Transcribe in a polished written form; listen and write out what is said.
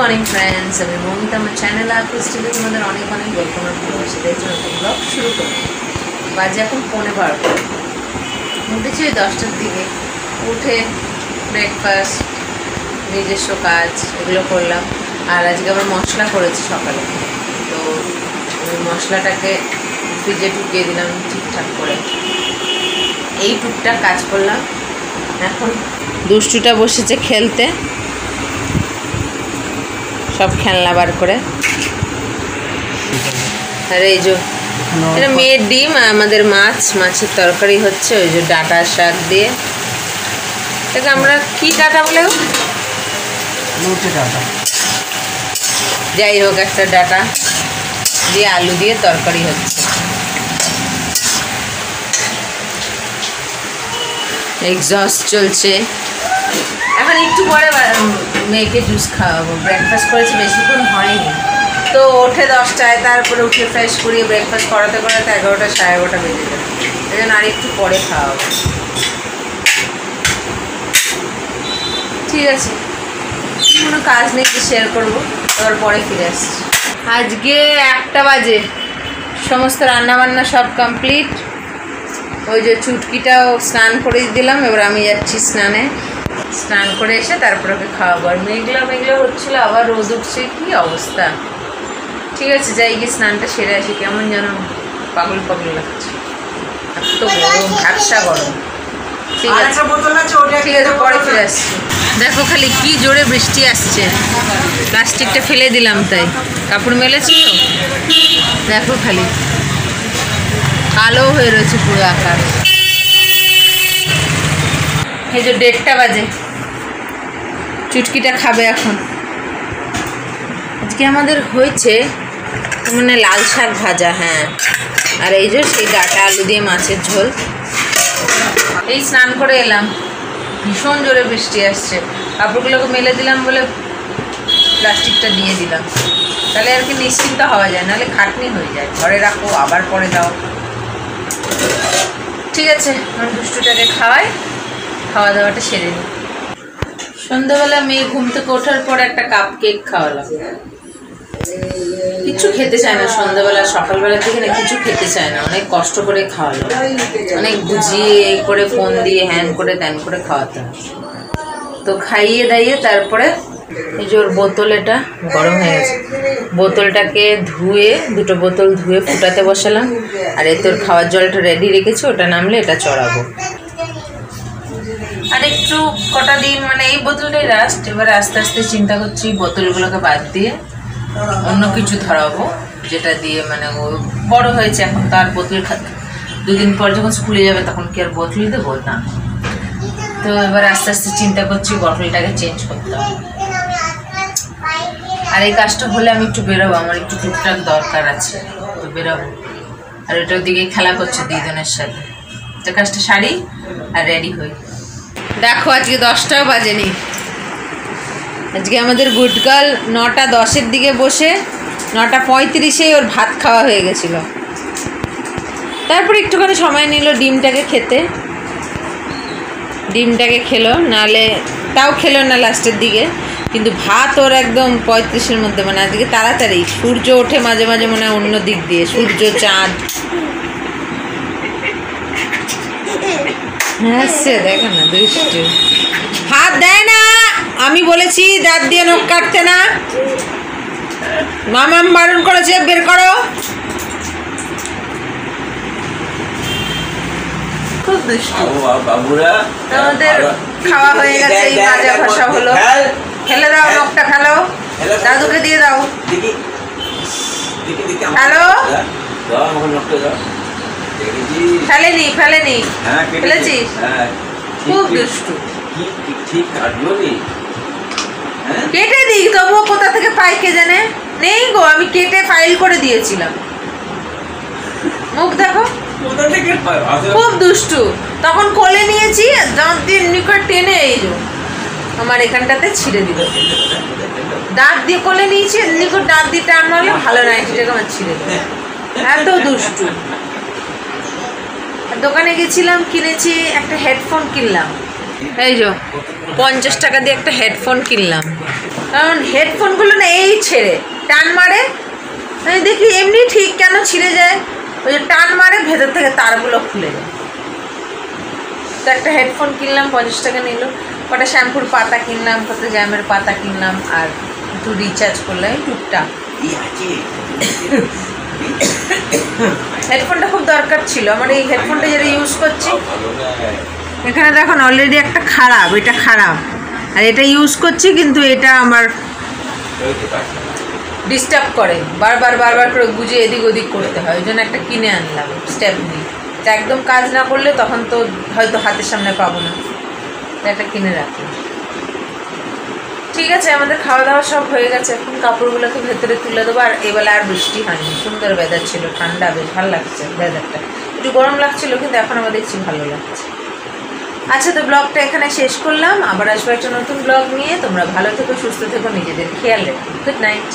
Morning friends, আমি মৌমিতা। আমার channel আকুশ TV তোমাদের অনেক অনেক ওয়েলকাম। সেটাই নতুন ব্লগ শুরু করি। বাজে এখন 11:15। উঠেছি ওই 10টার দিকে। উঠে ব্রেকফাস্ট, নিজস্ব কাজ এগুলো করলাম। আর আজকে আবার মশলা করেছি সকালে, তো ওই মশলাটাকে ফ্রিজে ঢুকিয়ে দিলাম ঠিকঠাক করে। এই টুকটাক কাজ করলাম। এখন দুষ্টুটা বসেছে খেলতে, সব খেলনা বার করে। আর এই যে এটা মেয়ের ডিম, আমাদের মাছের তরকারি হচ্ছে ওই যে ডাঁটা শাক দিয়ে। এটা আমরা কি ডাঁটা বলে, যাই হোক একটা ডাঁটা দিয়ে আলু দিয়ে তরকারি হচ্ছে। এক্সস্ট চলছে। এখন একটু পরে মেয়েকে জুস খাওয়াবো। ব্রেকফাস্ট করেছি, বেশিক্ষণ হয়নি তো। ওঠে 10টায়, তারপরে উঠে ফ্রেশ করিয়ে ব্রেকফাস্ট করাতে 11টা 11:30 বেজে যাবে। এই জন্য আর একটু পরে খাওয়াবো। ঠিক আছে, কোনো কাজ নেই, শেয়ার করবো, আবার পরে ফিরে আসছি। আজকে 1টা বাজে, সমস্ত রান্নাবান্না সব কমপ্লিট। ওই যে চুটকিটাও স্নান করে দিলাম। এবার আমি যাচ্ছি স্নানে। স্নান করে এসে তারপরে ওকে খাওয়াবো। আর মেঘলা হচ্ছিলো, আবার রোদ উঠছে, কী অবস্থা। ঠিক আছে, যাই গিয়ে স্নানটা সেরে আসি। কেমন যেন পাগল লাগছে, এত গরম, ঝাপসা গরম। ঠিক আছে, পরে ফিরে আসছি। দেখো খালি কি জোরে বৃষ্টি আসছে। প্লাস্টিকটা ফেলে দিলাম, তাই কাপড় মেলেছি তো। দেখো খালি কালো হয়ে রয়েছে পুরো আকাশ। এই যে 1:30 বাজে, চুটকিটা খাবে এখন। আজকে আমাদের হয়েছে মানে লাল শাক ভাজা, হ্যাঁ। আর এই যে সেই ডাঁটা আলু দিয়ে মাছের ঝোল। এই স্নান করে এলাম, ভীষণ জোরে বৃষ্টি আসছে। কাপড়গুলোকে মেলে দিলাম বলে প্লাস্টিকটা দিয়ে দিলাম, তাহলে আর কি নিশ্চিন্ত হওয়া যায়, নাহলে খাটনি হয়ে যায়। ঘরে রাখো আবার পরে দাও। ঠিক আছে, আমার দুষ্টুটাকে খাওয়াই, খাওয়া দাওয়াটা সেরে নিই। সন্ধ্যাবেলা মেয়ে ঘুম থেকে ওঠার পর একটা কাপ কেক খাওয়ালাম। কিছু খেতে চায় না সন্ধ্যাবেলা, সকালবেলার দিকে না কিছু খেতে চায় না। অনেক কষ্ট করে খাওয়ালো, অনেক বুঝিয়ে করে ফোন দিয়ে হ্যান করে ত্যান করে খাওয়াতে হয়। তো খাইয়ে দাইয়ে তারপরে এই যে ওর বোতল, এটা গরম হয়ে গেছে, বোতলটাকে ধুয়ে, 2টো বোতল ধুয়ে ফুটাতে বসালাম। আর এ তোর খাওয়ার জলটা রেডি রেখেছি, ওটা নামলে এটা চড়াবো। আর একটু কটা দিন মানে এই বোতলটাই লাস্ট। এবারে আস্তে আস্তে চিন্তা করছি বোতলগুলোকে বাদ দিয়ে অন্য কিছু ধরাবো, যেটা দিয়ে মানে ও বড় হয়েছে এখন, তার বোতল 2 দিন পর যখন স্কুলে যাবে তখন কি আর বোতলই দেবো না। তো এবার আস্তে আস্তে চিন্তা করছি বটলটাকে চেঞ্জ করতে হবে। আর এই কাজটা হলে আমি একটু বেরোবো, আমার একটু টুকটাক দরকার আছে, তো বেরোবো। আর ওটার দিকে খেলা করছে দিদনের সাথে। তো কাজটা সারি আর রেডি হই। দেখো আজকে 10টাও বাজেনি। আজকে আমাদের গুড গার্ল 9:10 দিকে বসে 9:35 ওর ভাত খাওয়া হয়ে গেছিলো। তারপর একটুখানি সময় নিল ডিমটাকে খেতে। ডিমটাকে খেলো, নাহলে তাও খেলো না লাস্টের দিকে। কিন্তু ভাত ওর একদম 35-এর মধ্যে, মানে আজকে তাড়াতাড়ি। সূর্য ওঠে মাঝে মাঝে মনে হয় অন্য দিক দিয়ে, সূর্য চাঁদ। হ্যাঁ সে দেখো না, দুষ্টু। হাত দেয় না, আমি বলেছি দাঁত দিয়ে নখ কাটতে না। মামাম বারণ করেছে, বের করো। খুব দুষ্টু। আমাদের খাওয়া হয়ে গেছে, এই মাজা ভাষা হলো। ফেলে দাও নখটা, ফেলো, দাদুকে দিয়ে দাও। হ্যালো, ফেলেনি ফেলেছিস। খুব দুষ্টু। কেটে দিই, তবুও কোথা থেকে পাই কে জানে। নেই গো, আমি কেটে ফাইল করে দিয়েছিলাম। মুখ দেখো, খুব দুষ্টু। তখন কোলে নিয়েছি, দাঁত দিয়ে নিকট টেনে এই যে আমার এখানটাতে ছিঁড়ে দিল। দাঁত দিয়ে কোলে নিয়েছি, নিকট দাঁত দিয়ে টান মারলে ভালো না, এটাকে আমার ছিঁড়ে দিল। এত দুষ্টু। দোকানে গেছিলাম, কিনেছি একটা হেডফোন কিনলাম। এই যে 50 টাকা দিয়ে একটা হেডফোন কিনলাম। কারণ হেডফোনগুলো না এই ছেড়ে টান মারে, আমি দেখি এমনি ঠিক কেন ছিঁড়ে যায়, ওই যে টান মারে ভেতর থেকে তারগুলো খুলে যায়। তো একটা হেডফোন কিনলাম, 50 টাকা নিল। কটা শ্যাম্পুর পাতা কিনলাম, কত জ্যামের পাতা কিনলাম, আর একটু রিচার্জ করলাম টুকটাক। হেডফোনটা খুব দরকার ছিল আমার, এই হেডফোনটা যেটা ইউজ করছি এখানে দেখুন অলরেডি একটা খারাপ, এটা খারাপ, আর এটা ইউজ করছি কিন্তু এটা আমার ডিস্টার্ব করে, বারবার বারবার করে গুজে এদিক ওদিক করতে হয়, ওই জন্য একটা কিনে আনলাম স্টেপ নিয়ে। তা একদম কাজ না করলে তখন তো হয়তো হাতের সামনে পাবো না, একটা কিনে রাখলাম। ঠিক আছে, আমাদের খাওয়া দাওয়া সব হয়ে গেছে, এখন কাপড়গুলোকে ভেতরে তুলে দেবো। আর এবেলা আর বৃষ্টি হয়নি, সুন্দর ওয়েদার ছিল, ঠান্ডা, বেশ ভালো লাগছে ওয়েদারটা। একটু গরম লাগছিল কিন্তু এখন আমার দেখছি ভালো লাগছে। আচ্ছা, তো ব্লগটা এখানে শেষ করলাম, আবার আসবো একটা নতুন ব্লগ নিয়ে। তোমরা ভালো থেকো, সুস্থ থেকো, নিজেদের খেয়াল রেখো। Good night.